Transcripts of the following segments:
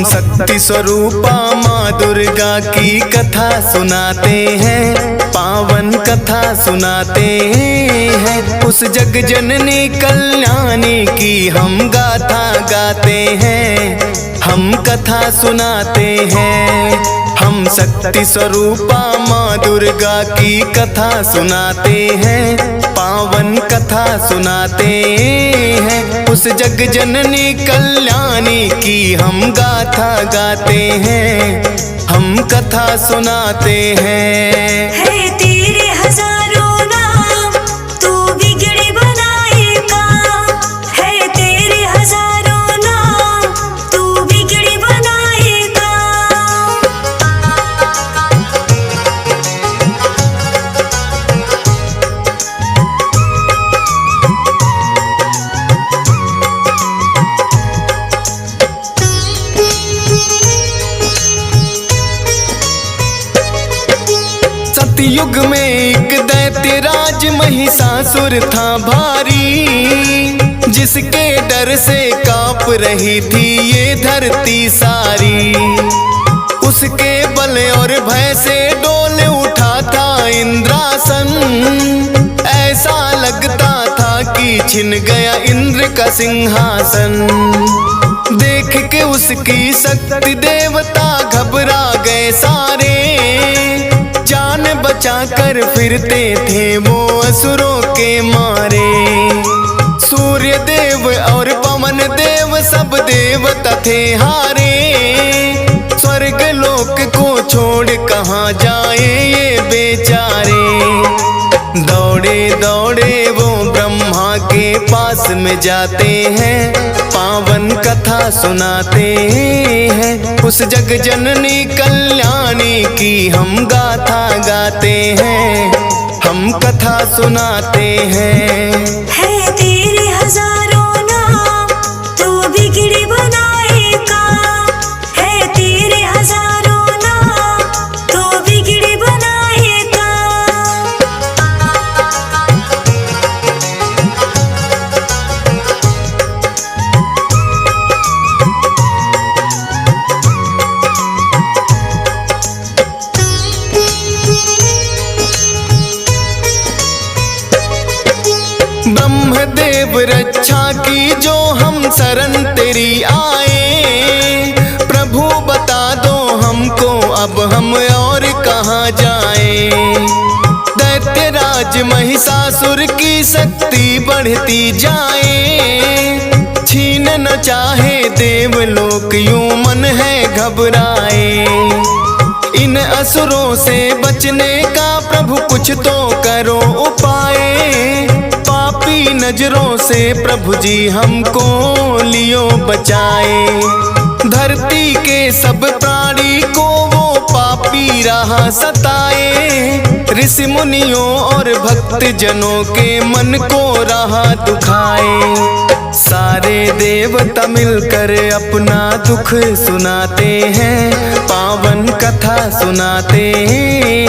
शक्ति स्वरूपा माँ दुर्गा की कथा सुनाते हैं, पावन कथा सुनाते हैं। उस जग जननी कल्याणी की हम गाथा गाते हैं, हम कथा सुनाते हैं। हम शक्ति स्वरूपा माँ दुर्गा की कथा सुनाते हैं, पावन कथा सुनाते हैं। उस जग जननी कल्याणी की हम गाथा गाते हैं, हम कथा सुनाते हैं। है तेरे हजारों नाम, तू बिगड़ी बनाएगा। है तेरे हजारों नाम, तू बिगड़ी बनाएगा। सतयुग में एक दैत्य राज महिषासुर था भारी, जिसके डर से कांप रही थी ये धरती सारी। उसके बल और भय से डोल उठा था इंद्रासन, ऐसा लगता था कि छिन गया इंद्र का सिंहासन। देख के उसकी शक्ति देवता घबरा गए सारे, जान बचा कर फिरते थे वो असुरों के मारे। सूर्य देव और पवन देव सब देवता थे हारे, स्वर्ग लोक को छोड़ कहाँ जाए ये बेचारे। दौड़े दौड़े वो ब्रह्मा के पास में जाते हैं, पावन कथा सुनाते हैं। उस जग जननी कल्याणी की हम गाथा गाते हैं, हम कथा सुनाते हैं। है तेरे हजारों नाम, तू बिगड़ी बनाएगा। है तेरे हजारों नाम, तू बिगड़ी बनाएगा। ब्रह्मदेव रक्षा की जो हम शरण तेरी आए, प्रभु बता दो हमको अब हम और कहाँ जाए। दैत्यराज महिषासुर की शक्ति बढ़ती जाए, छीन न चाहे देवलोक यूं मन है घबराए। इन असुरों से बचने का प्रभु कुछ तो करो उपाय, पापी नजरों से प्रभु जी हमको लियो बचाए। धरती के सब प्राणी को वो पापी राह सताए, ऋषि मुनियों और भक्त जनों के मन को राह दुखाए। सारे देवता मिलकर अपना दुख सुनाते हैं, पावन कथा सुनाते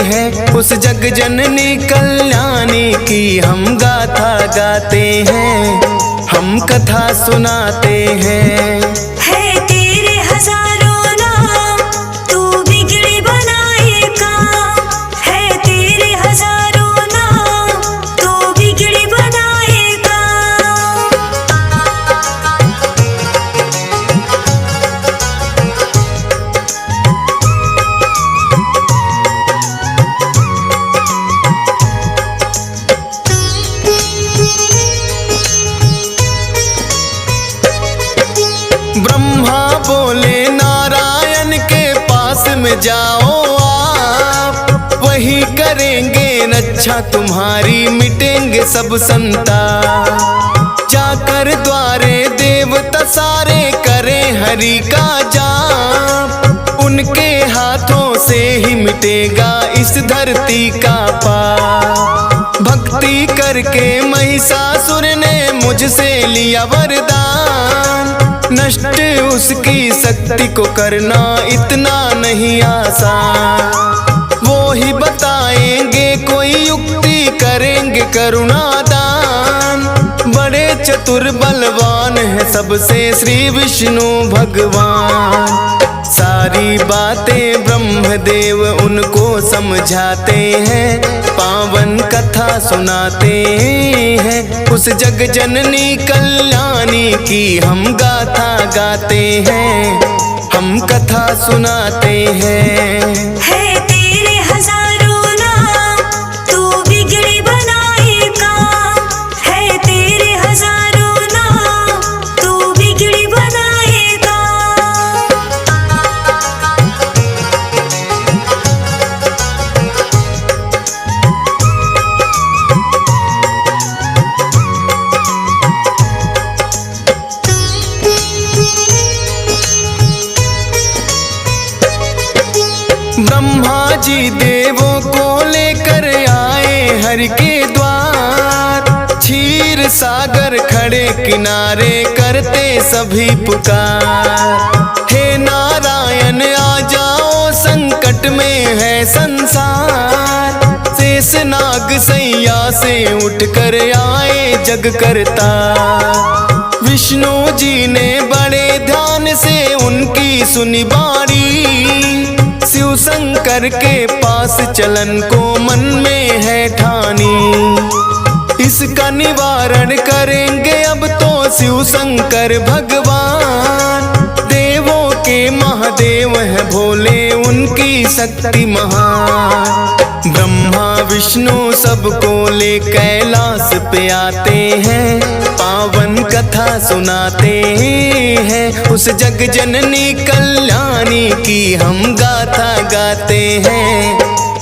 हैं। उस जग जननी कल्याणी की हम गाथा गाते हैं, हम कथा सुनाते हैं। है तेरे हजारों नाम, तू बिगड़ी बनाएगा। है तेरे हजारों नाम, तू बिगड़ी बनाएगा। ब्रह्मा बोले नारायण के पास में जाओ आप, वही करेंगे रक्षा तुम्हारी, मिटेंगे सब संताप। जाकर द्वारे देवता सारे करें हरि का जाप, उनके हाथों से ही मिटेगा इस धरती का पाप। भक्ति करके महिषासुर ने मुझसे लिया वरदान, नष्ट उसकी शक्ति को करना इतना नहीं आसान। वो ही बताएंगे कोई युक्ति, करेंगे करुणा दान, बड़े चतुर चतुर बलवान है सबसे श्री विष्णु भगवान। सारी बातें ब्रह्मदेव उनको समझाते हैं, पावन कथा सुनाते हैं। उस जग जननी कल्याणी की हम गाथा गाते हैं, हम कथा सुनाते हैं। है तेरे हजारों नाम, तू बिगड़ी बनाएगा। है तेरे हजारों नाम, तू बिगड़ी बनाएगा। ब्रह्मा जी देवों को लेकर आए हरि के द्वार। क्षीर सागर खड़े किनारे करते सभी पुकार। हे नारायण आ जाओ, संकट में है संसार। शेष नाग सैया से उठकर आए जग करता। विष्णु जी ने बड़े ध्यान से उनकी सुनी बारी। शिव शंकर के पास चलन को मन में है ठानी। इसका निवारण करेंगे अब तो शिव शंकर भगवान। देवों के महादेव है भोले, उनकी शक्ति महान। ब्रह्मा विष्णु सबको ले कैलाश पे आते हैं, पावन कथा सुनाते हैं। उस जग जननी कल्याणी की हम गाथा गाते हैं,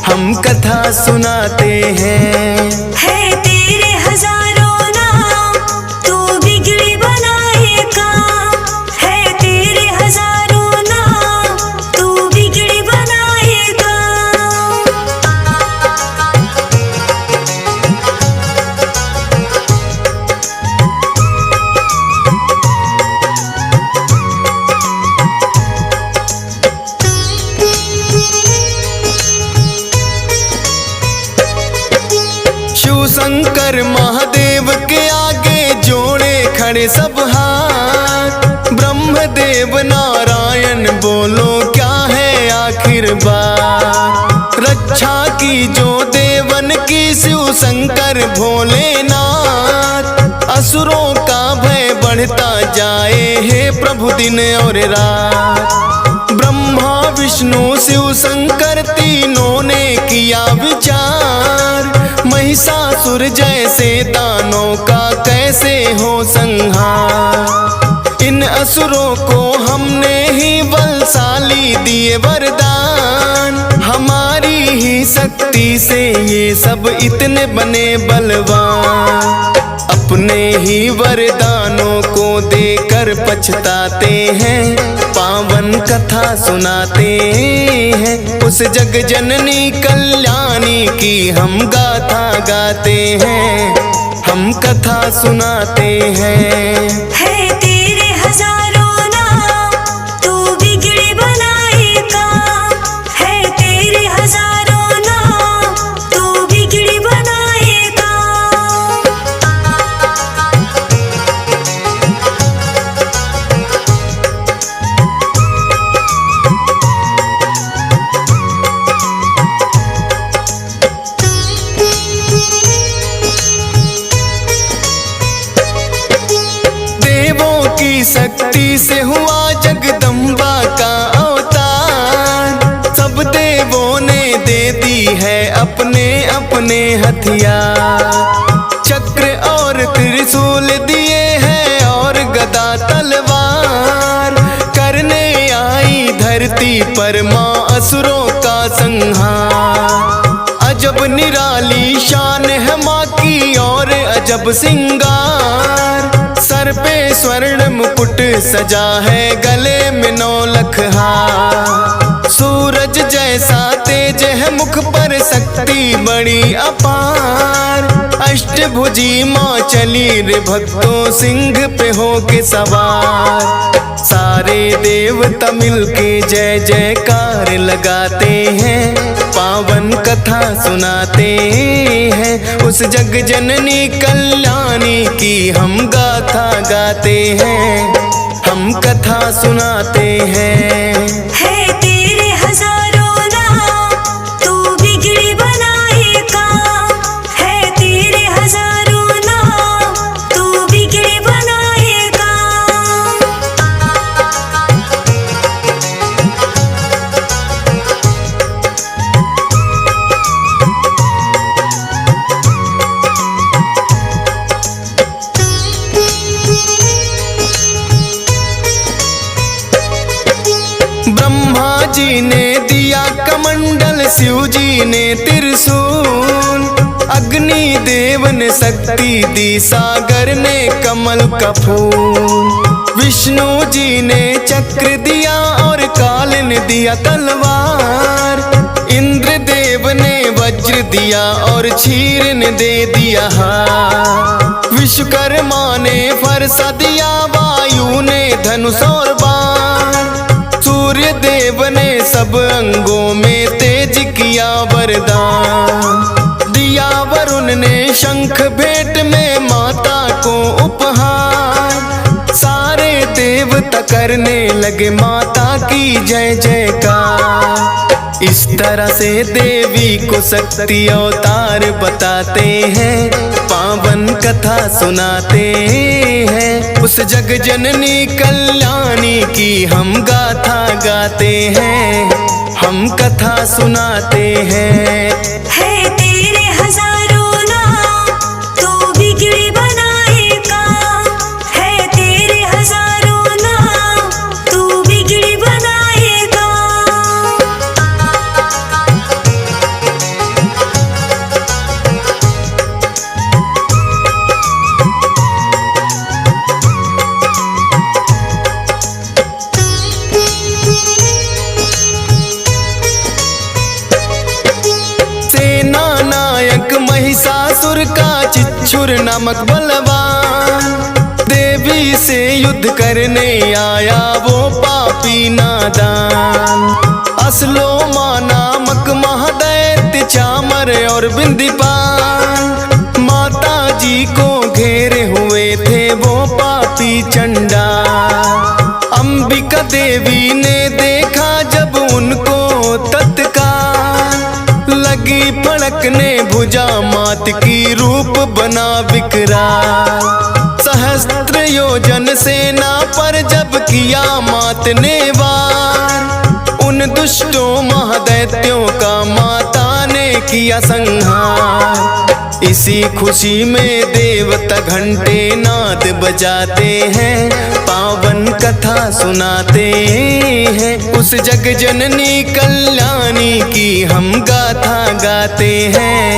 हम कथा सुनाते हैं। है तेरे हजारों नाम, तू बिगड़ी बनाएगा। है तेरे हजारों नाम, तू बिगड़ी बनाएगा। शिव शंकर महादेव के आगे जोड़े खड़े सब हाथ। ब्रह्मदेव नारायण बोलो क्या है आखिर बात। रक्षा की जो देवन की शिव शंकर भोलेनाथ। असुरों का भय बढ़ता जाए हे प्रभु दिन और रात। ब्रह्मा विष्णु शिव शंकर तीनों ने किया विचार। महिषासुर जैसे दानों का कैसे हो संहार। इन असुरों को हमने ही बलशाली दिए वरदान। हमारी ही शक्ति से ये सब इतने बने बलवान। अपने ही वरदानों को देकर पछताते हैं, पावन कथा सुनाते हैं। उस जग जननी कल्याणी की हम गाथा गाते हैं, हम कथा सुनाते हैं। है तेरे हजारों नाम, तू बिगड़ी बनाएगा। है तेरे हजारों नाम, तू बिगड़ी बनाएगा। देवों की शक्ति से हुआ जगदम्बा का अवतार। सब देवों ने दे दी है अपने अपने हथियार। चक्र और त्रिशूल दिए हैं और गदा तलवार। करने आई धरती पर माँ असुरों का संहार। अजब निराली शान है माँ की और अजब सिंगार। सर पे स्वर्ण मुकुट सजा है, गले में 9 लख हार। सूरज जैसा तेज है मुख पर, शक्ति बड़ी अपार। अष्टभुजी माँ चली रे भक्तों, सिंह पे हो के सवार। सारे देवता मिल के जय जयकार लगाते हैं, पावन कथा कथा सुनाते हैं। उस जग जननी कल्याणी की हम गाथा गाते हैं, हम कथा सुनाते हैं। है तेरे हजारों नाम, तू बिगड़ी बनाएगा। है तेरे हजारों नाम, तू बिगड़ी बनाएगा। ब्रह्मा जी ने दिया कमंडल, शिव जी ने त्रिशूल, अग्नि देव ने शक्ति दी, सागर ने कमल का फूल। विष्णु जी ने चक्र दिया और काल ने दिया तलवार। इंद्र देव ने वज्र दिया और क्षीर ने दे दिया हार। विश्वकर्मा ने फरसा दिया, वायु ने धनुष और बाण। सूर्य देव ने सब अंगों में तेज किया वरदान। दिया वरुण ने शंख भेंट में माता को उपहार। सारे देवता करने लगे माता की जय जयकार। इस तरह से देवी को शक्ति अवतार बताते हैं, पावन कथा सुनाते हैं। उस जग जननी कल्याणी की हम गाथा गाते हैं, हम कथा सुनाते हैं। है तेरे हजारों नाम, तू बिगड़ी बनाएगा। है तेरे हजारों नाम, तू बिगड़ी बनाएगा। सेना नायक महिषासुर का चिच्छुर नामक बलवान, देवी से युद्ध करने आया वो पापी नादान। असलोमा नामक महादैत्य चामर और बिंदीपाल, माता जी को घेरे हुए थे वो पापी चंडाल। अंबिका देवी ने देखा जब उनको तत्काल, लगी फड़कने भुजा मात की रूप बना विकराल। सहस्त्र योजन सेना पर जब किया मात ने वार, उन दुष्टों महादैत्यों का माता ने किया संहार। इसी खुशी में देवता घंटे नाद बजाते हैं, पावन कथा सुनाते हैं। उस जग जननी कल्याणी की हम गाथा गाते हैं,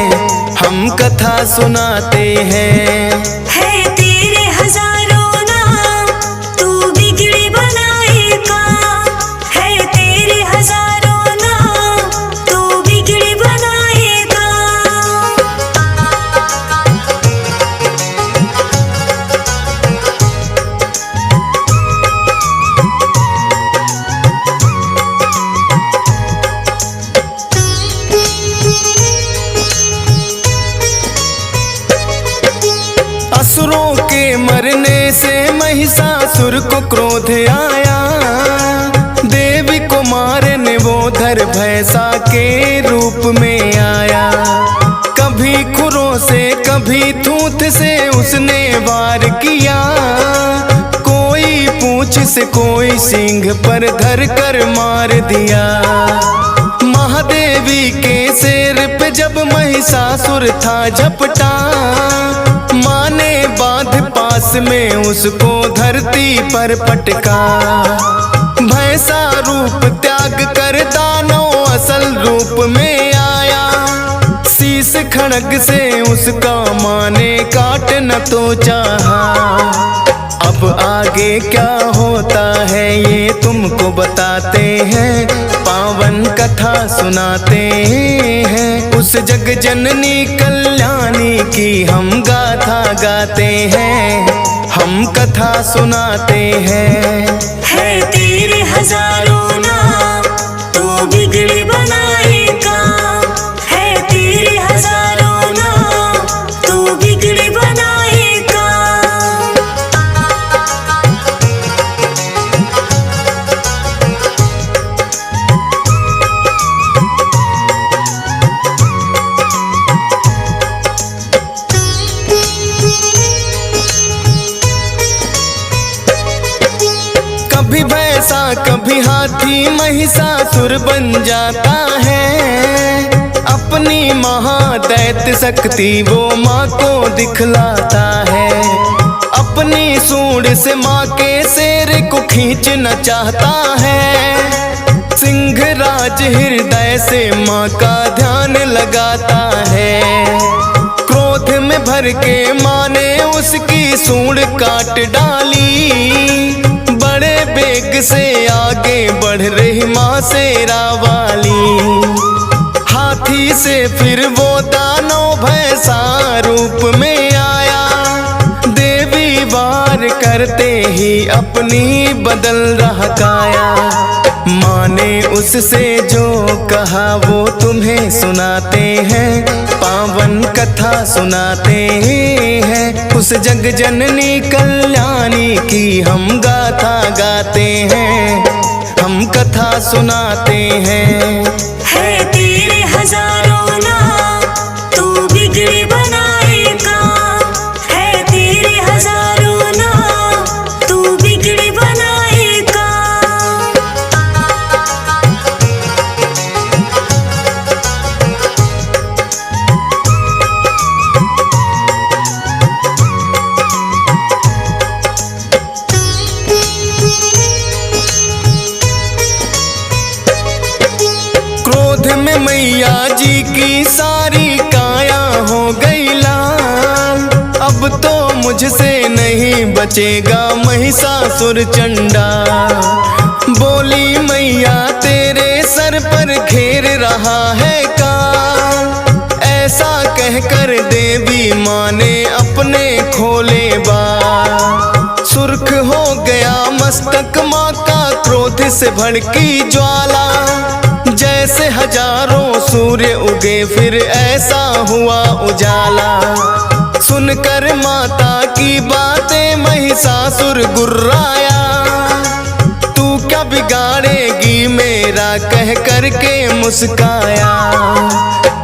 हम कथा सुनाते हैं। है तेरे हजारों नाम, तू बिगड़ी बनाएगा। है तेरे हजारों नाम, तू बिगड़ी बनाएगा। असुरों के मरने से महिषासुर को क्रोध आया, देवी को मारने वो धर भैंसा के रूप में आया। कभी खुरों से कभी थूथ से उसने वार किया, कोई पूंछ से कोई सींग पर धर कर मार दिया। महादेवी के सिर पे जब महिषासुर था झपटा, माँ ने बांध पास में उसको धरती पर पटका। भैंसा रूप त्याग कर दानव असल रूप में आया, शीश खड़ग से उसका माँ ने काट न तो चाहा। अब आगे क्या होता है ये तुमको बताते हैं, पावन कथा सुनाते हैं। उस जग जननी कल्याणी की हम गाथा गाते हैं, हम कथा सुनाते हैं। है तेरे हजारों नाम, तू बिगड़ी बनाएगा। है हाथी महिषासुर बन जाता है, अपनी महादैत्य शक्ति वो माँ को दिखलाता है। अपनी सूंड से माँ के शेर को खींचना चाहता है, सिंहराज हृदय से माँ का ध्यान लगाता है। क्रोध में भर के माँ ने उसकी सूंड काट डाली, बड़े बेग से आगे बढ़ रही माँ शेरा वाली। हाथी से फिर वो दानव भैंसा रूप में आया, देवी वार करते ही अपनी बदल रहा काया। माँ ने उससे जो कहा वो तुम्हें सुनाते हैं, पावन कथा सुनाते हैं। उस जग जननी कल्याणी की हम गाथा गाते हैं, हम कथा सुनाते हैं। है तेरे हजारों नाम, तू बिगड़ी बनाएगा। है तेरे हजारों नाम, तू बिगड़ी बनाएगा। क्रोध में मैया जी की सारी काया हो गई लाल, अब तो मुझसे नहीं बचेगा महिषासुर चंडा। बोली मैया तेरे सर पर घेर रहा है काल, ऐसा कहकर देवी माँ ने अपने खोले बाल। सुर्ख हो गया मस्तक माँ का क्रोध से भड़की ज्वाला, जैसे हजारों सूर्य उगे फिर ऐसा हुआ उजाला। सुनकर माता की बातें महिषासुर गुर्राया, तू क्या बिगाड़ेगी मेरा कह करके मुस्काया।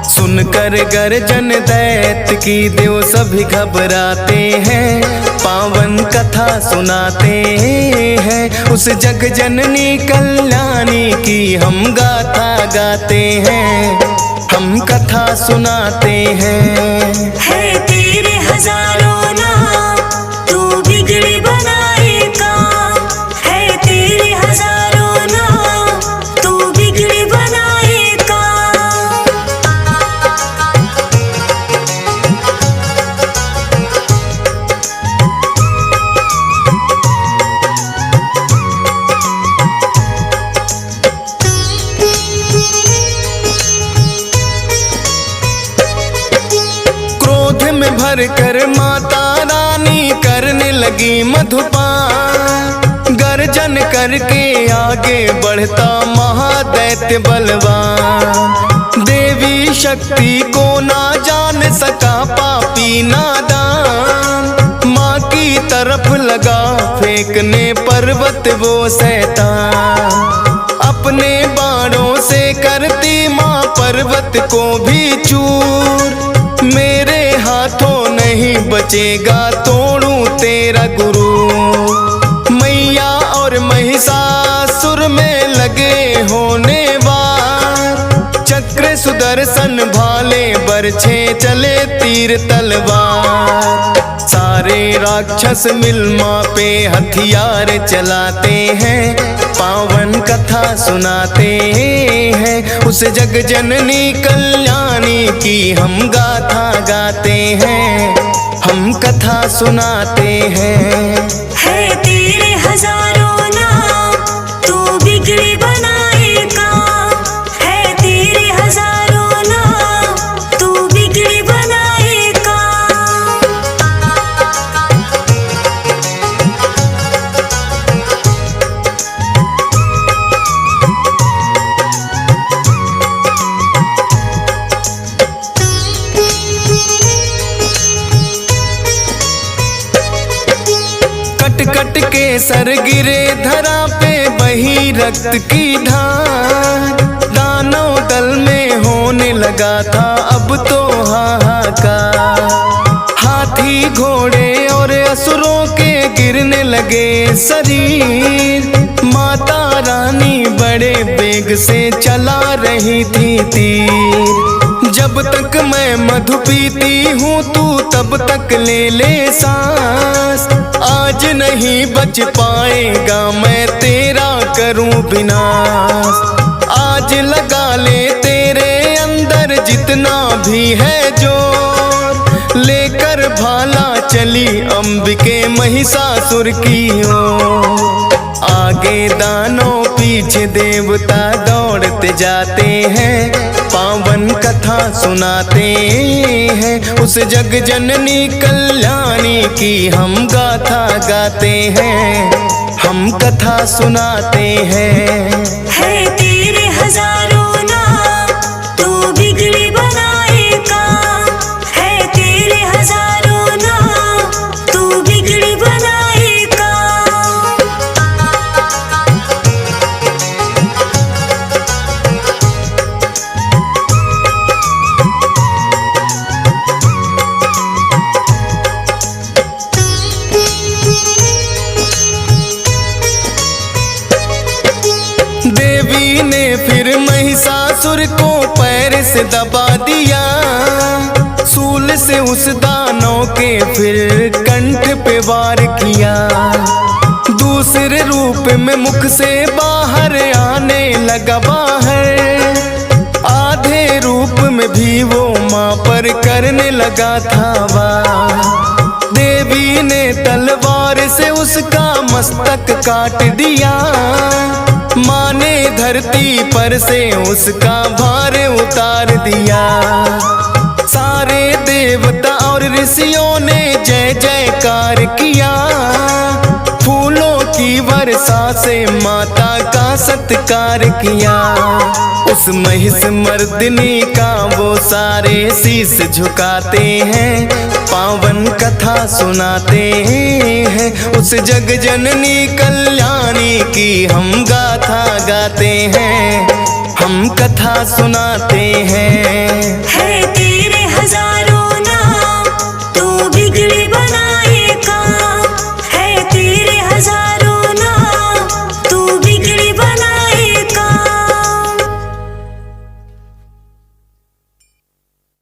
सुनकर गर्जन दैत्य की देव सभी घबराते हैं, पावन कथा सुनाते हैं। उस जग जननी कल्याणी की हम गाथा गाते हैं, हम कथा सुनाते हैं। है तेरे हजारों नाम, तू बिगड़ी बनाएगा। है तेरे हजारों नाम, तू बिगड़ी बनाएगा। क्रोध में भर कर माता रानी करने लगी मधुपान, गर्जन करके आगे बढ़ता महादैत्य बलवान। देवी शक्ति को ना जान सका पापी नादान, माँ की तरफ लगा फेंकने पर्वत वो शैतान। अपने बाणों से करती माँ पर्वत को भी चूर, मेरे हाथों नहीं बचेगा तोड़ूं तेरा गुरु। मैया और महिषासुर में लगे होने वार, चक्र सुदर्शन भाले बरछे चले तीर तलवार। सारे राक्षस मिल माँ पे हथियार चलाते हैं, पावन कथा सुनाते हैं। उस जग जननी कल्याणी की हम गाथा गाते हैं, हम कथा सुनाते हैं। है तेरे हजारों नाम, तू बिगड़ी बनाएगा। है तेरे हजारों नाम, तू बिगड़ी बनाएगा। कट कट के सर गिरे धरा पे बही रक्त की धार, दानव दल में होने लगा था अब तो हाहाकार। हाथी घोड़े और असुरों के गिरने लगे शरीर। माता रानी बड़े बेग से चला रही थी तीर। जब तक मैं मधु पीती हूँ तू तब तक ले ले सांस। आज नहीं बच पाएगा मैं तेरा करूँ विनाश। आज लगा ले तेरे अंदर जितना भी है जोर। लेकर भाला चली अंबिके महिषासुर की ओर। आगे दानों पीछे देवता दौड़ते जाते हैं। पावन कथा सुनाते हैं उस जग जननी कल्याणी की हम गाथा गाते हैं। हम कथा सुनाते हैं। है तेरे हजारों नाम तू बिगड़ी बनाएगा। है तेरे हजारों नाम तू बिगड़ी बनाएगा। देवी ने फिर महिषासुर को पैर से दबा दिया। सूल से उस दानव के फिर कंठ पे वार किया। दूसरे रूप में मुख से बाहर आने लगा बाहर। आधे रूप में भी वो माँ पर करने लगा था वार। देवी ने तलवार से उसका मस्तक काट दिया। माँ ने धरती पर से उसका भार उतार दिया। सारे देवता और ऋषियों ने जय जयकार किया। फूलों की वर्षा से माता का सत्कार किया। उस महिष मर्दिनी का वो सारे शीश झुकाते हैं। पावन कथा सुनाते हैं उस जग जननी कल्याणी की हम गाथा गाते हैं। हम कथा सुनाते हैं।